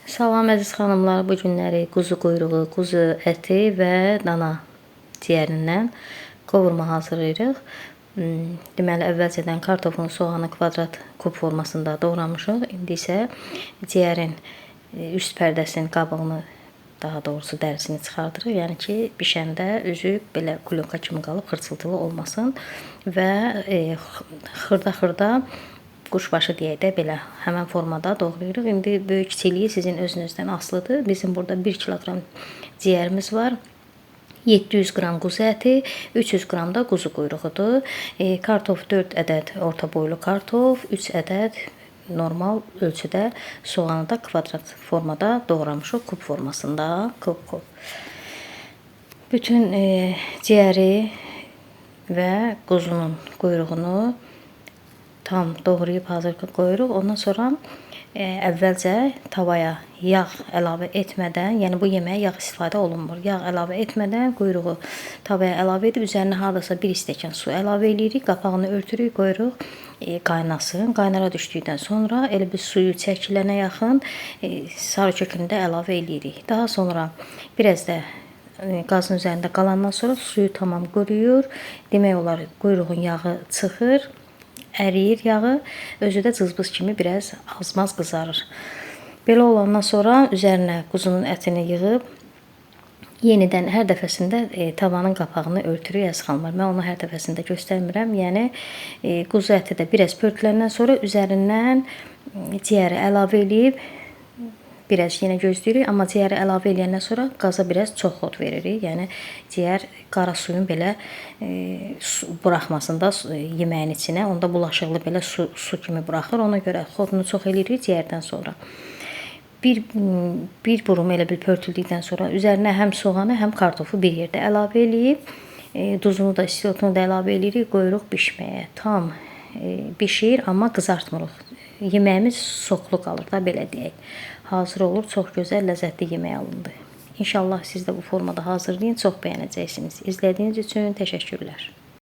Salam əziz xanımlar, bu günləri quzu quyruğu, quzu əti və dana ciyərindən qovurma hazırlayırıq. Deməli, əvvəlcədən kartofun, soğanı kvadrat kub formasında doğramışıq. İndi isə ciyərin üst pərdəsinin qabığını, daha doğrusu dərisini çıxardırıq. Yəni ki, bişəndə üzü belə kulonka kimi qalıb xırçıltılı olmasın və xırda-xırda quşbaşı deyək də belə həmən formada doğrayırıq. İndi böyük kiçiliyi sizin özünüzdən asılıdır. Bizim burada 1 kiloqram ciyərimiz var. 700 qram quzu əti, 300 qram da quzu quyruğudur. Kartof 4 ədəd orta boylu kartof, 3 ədəd normal ölçüdə soğanı da kvadrat formada doğramışıq, kub formasında, kub. Bütün ciyəri və quzunun quyruğunu tam doğrayıb hazır qoyuruq. Ondan sonra əvvəlcə tavaya yağ əlavə etmədən, yəni bu yeməyə yağ istifadə olunmur. Yağ əlavə etmədən quyruğu tavaya əlavə edib üzərinə hardasa 1 stəkan su əlavə edirik, qapağını örtürük, qoyuruq qaynasın. Qaynara düşdükdən sonra elə bir suyu çəkilənə yaxın sarı kökünü də əlavə edirik. Daha sonra biraz da qazın üzərində qalandan sonra suyu tamam quruyur. Demək olar quyruğun yağı çıxır. Əriyir yağı, özü də cızbız kimi biraz azmaz qızarır. Belə olandan sonra üzərinə quzunun ətini yığıb yenidən hər dəfəsində tavanın qapağını örtürük əziz xanımlar. Mən onu hər dəfəsində göstərmirəm. Yəni quzu əti də biraz pörtüləndən sonra üzərindən ciyəri əlavə edib biraz yenə gözləyirik, amma ciyəri əlavə edəndən sonra qaza biraz çox xod veririk. Yəni ciyər qara suyun belə buraxmasında yeməyin içinə, onda bulaşıqlı belə su kimi buraxır. Ona görə xodunu çox eləyirik ciyərdən sonra. Bir burum elə bir pörtüldükdən sonra üzərinə həm soğanı, həm kartofu bir yerdə əlavə eləyib, duzunu da, istiotunu da əlavə eləyirik, qoyuruq bişməyə. Tam bişir, amma qızartmırıq. Yeməyimiz soxlu qalır da, belə deyək. Hazır olur, çox gözəl, ləzzətli yemək alındı. İnşallah siz də bu formada hazırlayın, çox bəyənəcəksiniz. İzlədiyiniz üçün təşəkkürlər.